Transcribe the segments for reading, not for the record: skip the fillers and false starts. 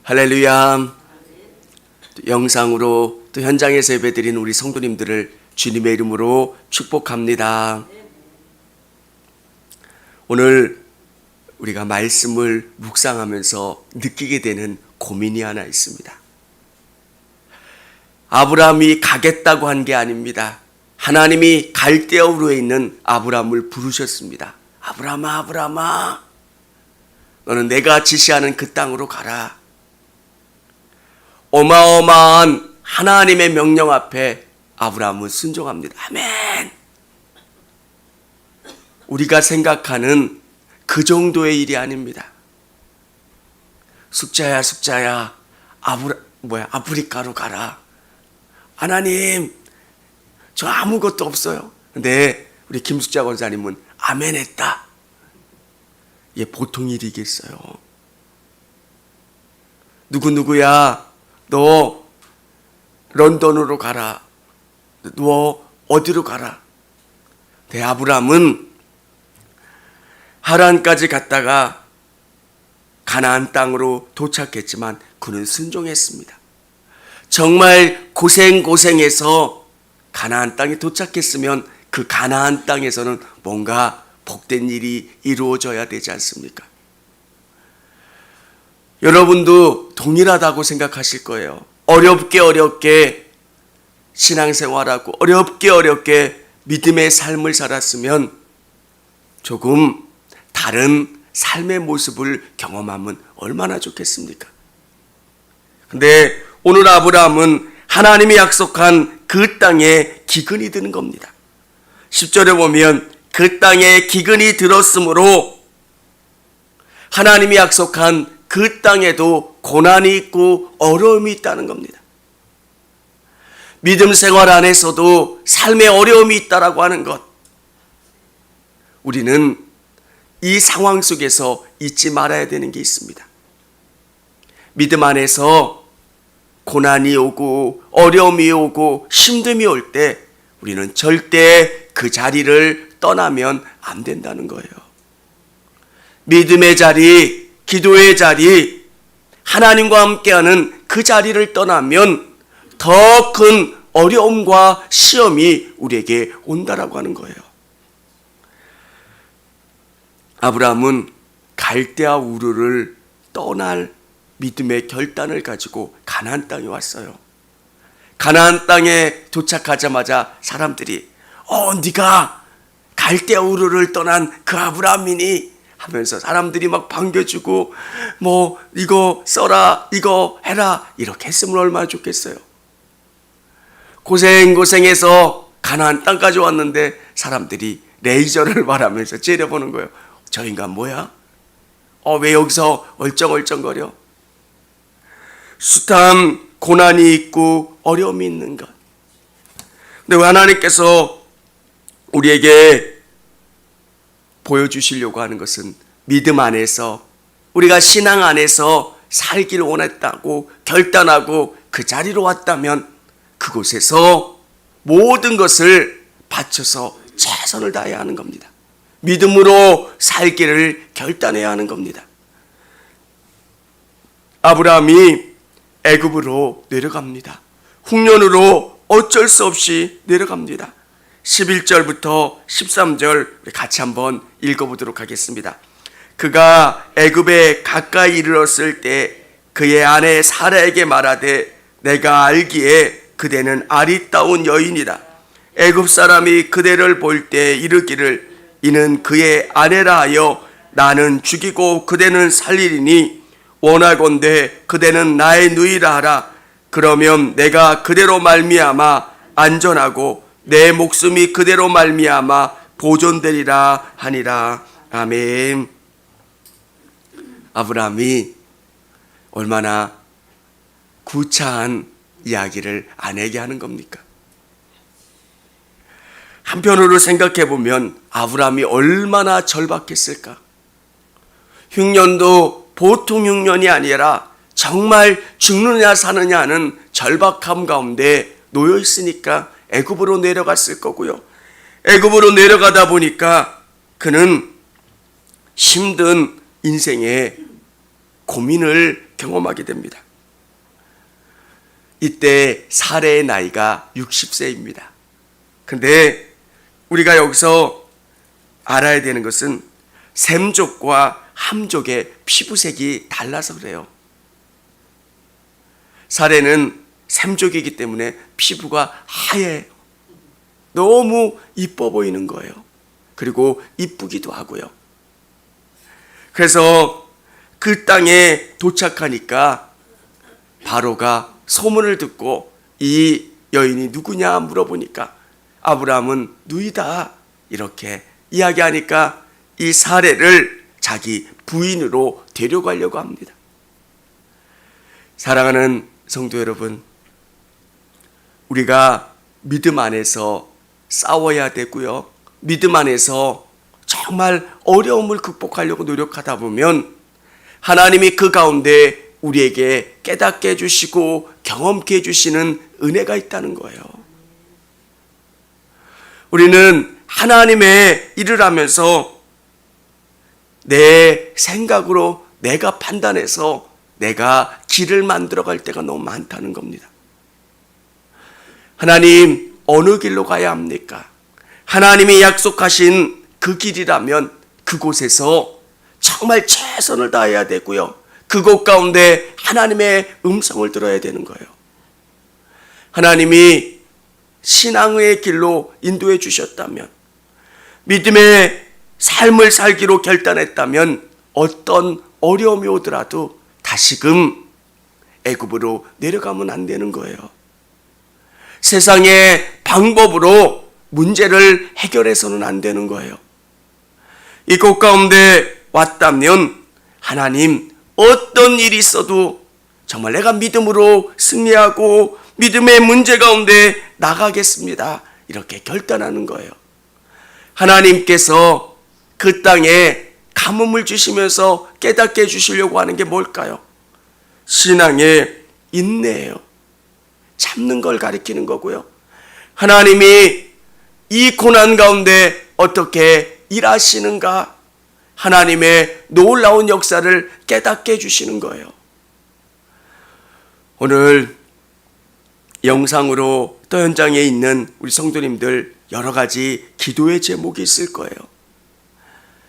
할렐루야. 영상으로 또 현장에서 예배드리는 우리 성도님들을 주님의 이름으로 축복합니다. 오늘 우리가 말씀을 묵상하면서 느끼게 되는 고민이 하나 있습니다. 아브라함이 가겠다고 한 게 아닙니다. 하나님이 갈대아 우르에 있는 아브라함을 부르셨습니다. 아브라함아, 아브라함아, 너는 내가 지시하는 그 땅으로 가라. 어마어마한 하나님의 명령 앞에 아브라함은 순종합니다. 아멘. 우리가 생각하는 그 정도의 일이 아닙니다. 숙자야, 숙자야, 아프리카로 가라. 하나님, 저 아무것도 없어요. 근데 우리 김숙자 권사님은 아멘 했다. 이게 보통 일이겠어요. 누구야, 너 런던으로 가라. 너 어디로 가라. 네, 아브라함은 하란까지 갔다가 가나안 땅으로 도착했지만 그는 순종했습니다. 정말 고생해서 가나안 땅에 도착했으면 그 가나안 땅에서는 뭔가 복된 일이 이루어져야 되지 않습니까? 여러분도 동일하다고 생각하실 거예요. 어렵게 신앙생활하고 어렵게 믿음의 삶을 살았으면 조금 다른 삶의 모습을 경험하면 얼마나 좋겠습니까? 근데 오늘 아브라함은 하나님이 약속한 그 땅에 기근이 드는 겁니다. 10절에 보면 그 땅에 기근이 들었으므로 하나님이 약속한 그 땅에도 고난이 있고 어려움이 있다는 겁니다. 믿음 생활 안에서도 삶의 어려움이 있다라고 하는 것, 우리는 이 상황 속에서 잊지 말아야 되는 게 있습니다. 믿음 안에서 고난이 오고 어려움이 오고 힘듦이 올 때 우리는 절대 그 자리를 떠나면 안 된다는 거예요. 믿음의 자리, 기도의 자리, 하나님과 함께하는 그 자리를 떠나면 더 큰 어려움과 시험이 우리에게 온다라고 하는 거예요. 아브라함은 갈대아 우르를 떠날 믿음의 결단을 가지고 가나안 땅에 왔어요. 가나안 땅에 도착하자마자 사람들이 네가 갈대아 우르를 떠난 그 아브라함이니? 하면서 사람들이 막 반겨주고 이거 써라, 이거 해라, 이렇게 했으면 얼마나 좋겠어요. 고생해서 가나안 땅까지 왔는데 사람들이 레이저를 말하면서 째려보는 거예요. 저 인간 뭐야? 왜 여기서 얼쩡얼쩡거려? 숱한 고난이 있고 어려움이 있는 것. 근데 하나님께서 우리에게 보여주시려고 하는 것은 믿음 안에서, 우리가 신앙 안에서 살기를 원했다고 결단하고 그 자리로 왔다면 그곳에서 모든 것을 바쳐서 최선을 다해야 하는 겁니다. 믿음으로 살기를 결단해야 하는 겁니다. 아브라함이 애굽으로 내려갑니다. 흉년으로 어쩔 수 없이 내려갑니다. 11절부터 13절 우리 같이 한번 읽어보도록 하겠습니다. 그가 애굽에 가까이 이르렀을 때 그의 아내 사라에게 말하되 내가 알기에 그대는 아리따운 여인이다. 애굽 사람이 그대를 볼 때 이르기를 이는 그의 아내라 하여 나는 죽이고 그대는 살리리니 원하건대 그대는 나의 누이라 하라. 그러면 내가 그대로 말미암아 안전하고 내 목숨이 그대로 말미암아 보존되리라 하니라. 아멘. 아브라함이 얼마나 구차한 이야기를 아내에게 하는 겁니까? 한편으로 생각해 보면 아브라함이 얼마나 절박했을까? 흉년도 보통 흉년이 아니라 정말 죽느냐 사느냐 하는 절박함 가운데 놓여 있으니까 애굽으로 내려갔을 거고요. 애굽으로 내려가다 보니까 그는 힘든 인생의 고민을 경험하게 됩니다. 이때 사레의 나이가 60세입니다. 근데 우리가 여기서 알아야 되는 것은 셈족과 함족의 피부색이 달라서 그래요. 사레는 셈족이기 때문에 피부가 하얘요. 너무 이뻐 보이는 거예요. 그리고 이쁘기도 하고요. 그래서 그 땅에 도착하니까 바로가 소문을 듣고 이 여인이 누구냐 물어보니까 아브라함은 누이다 이렇게 이야기하니까 이 사레를 자기 부인으로 데려가려고 합니다. 사랑하는 성도 여러분, 우리가 믿음 안에서 싸워야 되고요. 믿음 안에서 정말 어려움을 극복하려고 노력하다 보면 하나님이 그 가운데 우리에게 깨닫게 해주시고 경험케 해주시는 은혜가 있다는 거예요. 우리는 하나님의 일을 하면서 내 생각으로 내가 판단해서 내가 길을 만들어갈 때가 너무 많다는 겁니다. 하나님 어느 길로 가야 합니까? 하나님이 약속하신 그 길이라면 그곳에서 정말 최선을 다해야 되고요. 그곳 가운데 하나님의 음성을 들어야 되는 거예요. 하나님이 신앙의 길로 인도해 주셨다면, 믿음의 삶을 살기로 결단했다면 어떤 어려움이 오더라도 다시금 애굽으로 내려가면 안 되는 거예요. 세상의 방법으로 문제를 해결해서는 안 되는 거예요. 이곳 가운데 왔다면 하나님 어떤 일이 있어도 정말 내가 믿음으로 승리하고 믿음의 문제 가운데 나가겠습니다. 이렇게 결단하는 거예요. 하나님께서 그 땅에 가뭄을 주시면서 깨닫게 해주시려고 하는 게 뭘까요? 신앙의 인내예요. 참는 걸 가리키는 거고요. 하나님이 이 고난 가운데 어떻게 일하시는가? 하나님의 놀라운 역사를 깨닫게 해주시는 거예요. 오늘 영상으로 또 현장에 있는 우리 성도님들 여러 가지 기도의 제목이 있을 거예요.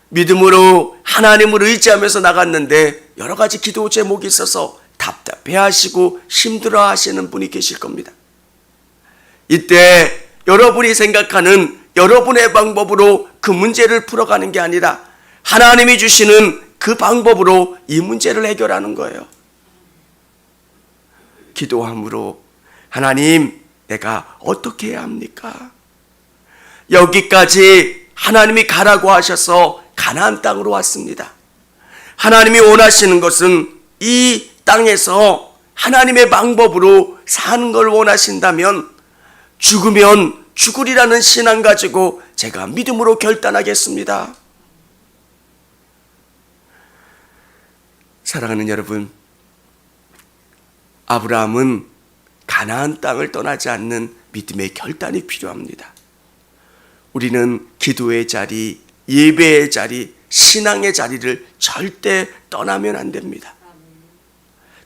믿음으로 하나님을 의지하면서 나갔는데 여러 가지 기도 제목이 있어서 답답해하시고 힘들어하시는 분이 계실 겁니다. 이때 여러분이 생각하는 여러분의 방법으로 그 문제를 풀어가는 게 아니라 하나님이 주시는 그 방법으로 이 문제를 해결하는 거예요. 기도함으로 하나님, 내가 어떻게 해야 합니까? 여기까지 하나님이 가라고 하셔서 가나안 땅으로 왔습니다. 하나님이 원하시는 것은 이 땅에서 하나님의 방법으로 사는 걸 원하신다면 죽으면 죽으리라는 신앙 가지고 제가 믿음으로 결단하겠습니다. 사랑하는 여러분, 아브라함은 가나안 땅을 떠나지 않는 믿음의 결단이 필요합니다. 우리는 기도의 자리, 예배의 자리, 신앙의 자리를 절대 떠나면 안 됩니다.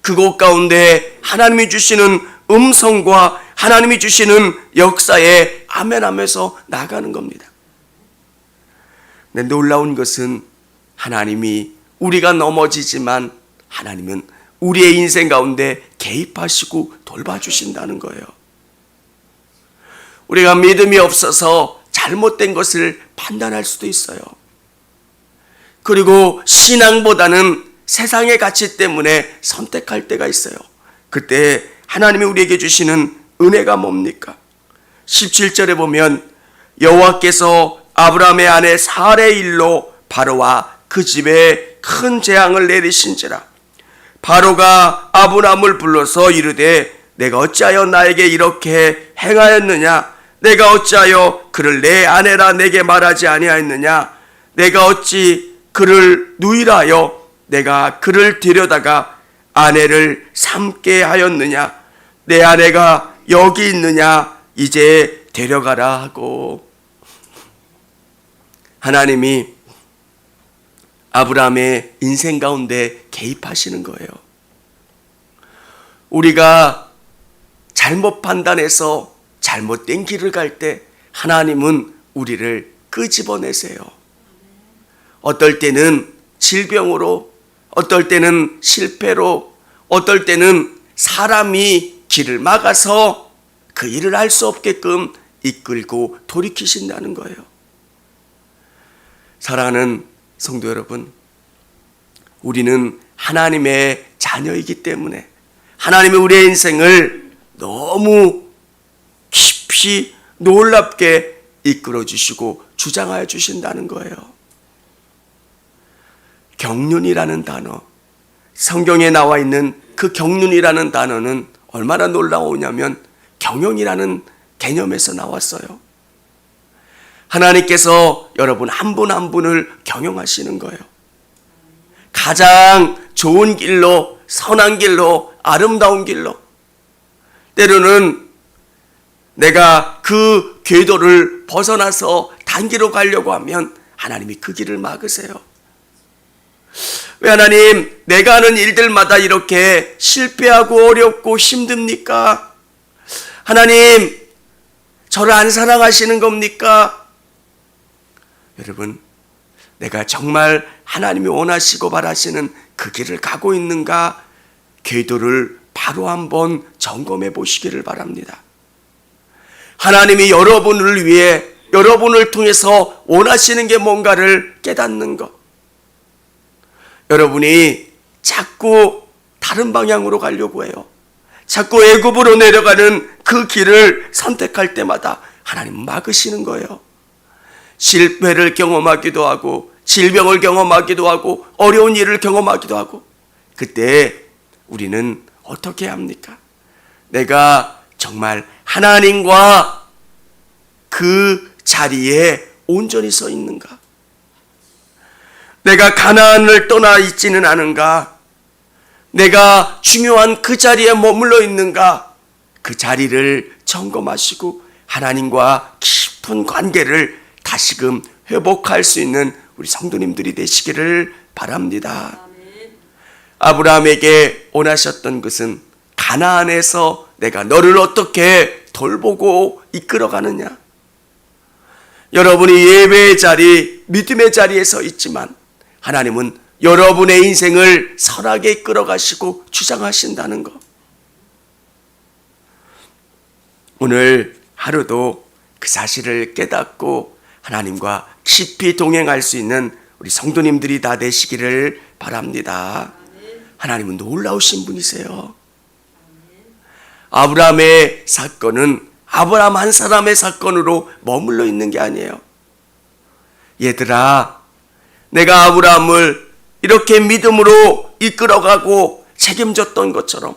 그곳 가운데 하나님이 주시는 음성과 하나님이 주시는 역사에 아멘하면서 나가는 겁니다. 근데 놀라운 것은 하나님이 우리가 넘어지지만 하나님은 우리의 인생 가운데 개입하시고 돌봐주신다는 거예요. 우리가 믿음이 없어서 잘못된 것을 판단할 수도 있어요. 그리고 신앙보다는 세상의 가치 때문에 선택할 때가 있어요. 그때 하나님이 우리에게 주시는 은혜가 뭡니까? 17절에 보면 여호와께서 아브라함의 아내 사레의 일로 바로와 그 집에 큰 재앙을 내리신지라. 바로가 아브라함을 불러서 이르되 내가 어찌하여 나에게 이렇게 행하였느냐? 내가 어찌하여 그를 내 아내라 내게 말하지 아니하였느냐? 내가 어찌 그를 누이라 하여 내가 그를 데려다가 아내를 삼게 하였느냐? 내 아내가 여기 있느냐? 이제 데려가라 하고. 하나님이 아브라함의 인생 가운데 개입하시는 거예요. 우리가 잘못 판단해서 잘못된 길을 갈 때 하나님은 우리를 끄집어내세요. 어떨 때는 질병으로, 어떨 때는 실패로, 어떨 때는 사람이 길을 막아서 그 일을 할 수 없게끔 이끌고 돌이키신다는 거예요. 사랑하는 성도 여러분, 우리는 하나님의 자녀이기 때문에 하나님이 우리의 인생을 너무 깊이 놀랍게 이끌어 주시고 주장하여 주신다는 거예요. 경륜이라는 단어, 성경에 나와 있는 그 경륜이라는 단어는 얼마나 놀라우냐면 경영이라는 개념에서 나왔어요. 하나님께서 여러분 한 분 한 분을 경영하시는 거예요. 가장 좋은 길로, 선한 길로, 아름다운 길로. 때로는 내가 그 궤도를 벗어나서 단기로 가려고 하면 하나님이 그 길을 막으세요. 왜 하나님, 내가 하는 일들마다 이렇게 실패하고 어렵고 힘듭니까? 하나님, 저를 안 사랑하시는 겁니까? 여러분, 내가 정말 하나님이 원하시고 바라시는 그 길을 가고 있는가? 궤도를 바로 한번 점검해 보시기를 바랍니다. 하나님이 여러분을 위해, 여러분을 통해서 원하시는 게 뭔가를 깨닫는 것. 여러분이 자꾸 다른 방향으로 가려고 해요. 자꾸 애굽으로 내려가는 그 길을 선택할 때마다 하나님은 막으시는 거예요. 실패를 경험하기도 하고, 질병을 경험하기도 하고, 어려운 일을 경험하기도 하고, 그때 우리는 어떻게 합니까? 내가 정말 하나님과 그 자리에 온전히 서 있는가? 내가 가나안을 떠나 있지는 않은가? 내가 중요한 그 자리에 머물러 있는가? 그 자리를 점검하시고 하나님과 깊은 관계를 다시금 회복할 수 있는 우리 성도님들이 되시기를 바랍니다. 아브라함에게 원하셨던 것은 가나안에서 내가 너를 어떻게 돌보고 이끌어가느냐. 여러분이 예배의 자리, 믿음의 자리에 서 있지만 하나님은 여러분의 인생을 선하게 이끌어가시고 주장하신다는 것. 오늘 하루도 그 사실을 깨닫고 하나님과 깊이 동행할 수 있는 우리 성도님들이 다 되시기를 바랍니다. 하나님은 놀라우신 분이세요. 아브라함의 사건은 아브라함 한 사람의 사건으로 머물러 있는 게 아니에요. 얘들아, 내가 아브라함을 이렇게 믿음으로 이끌어가고 책임졌던 것처럼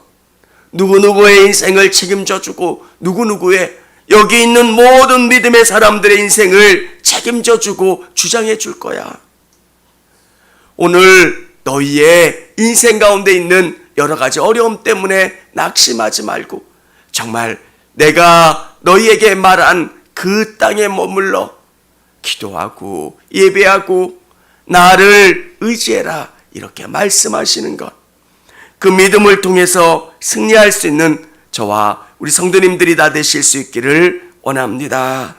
누구누구의 인생을 책임져주고 누구누구의 여기 있는 모든 믿음의 사람들의 인생을 책임져주고 주장해 줄 거야. 오늘 너희의 인생 가운데 있는 여러 가지 어려움 때문에 낙심하지 말고 정말 내가 너희에게 말한 그 땅에 머물러 기도하고 예배하고 나를 의지해라 이렇게 말씀하시는 것. 그 믿음을 통해서 승리할 수 있는 저와 우리 성도님들이 다 되실 수 있기를 원합니다.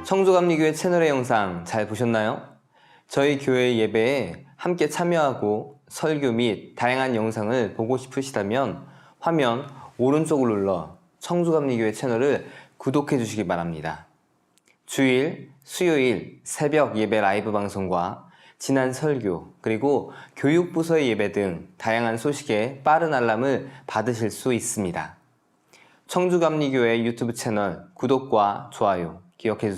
청주감리교회 채널의 영상 잘 보셨나요? 저희 교회 예배에 함께 참여하고 설교 및 다양한 영상을 보고 싶으시다면 화면 오른쪽을 눌러 청주감리교회 채널을 구독해 주시기 바랍니다. 주일, 수요일 새벽 예배 라이브 방송과 지난 설교, 그리고 교육부서의 예배 등 다양한 소식에 빠른 알람을 받으실 수 있습니다. 청주감리교회 유튜브 채널 구독과 좋아요 기억해 주세요.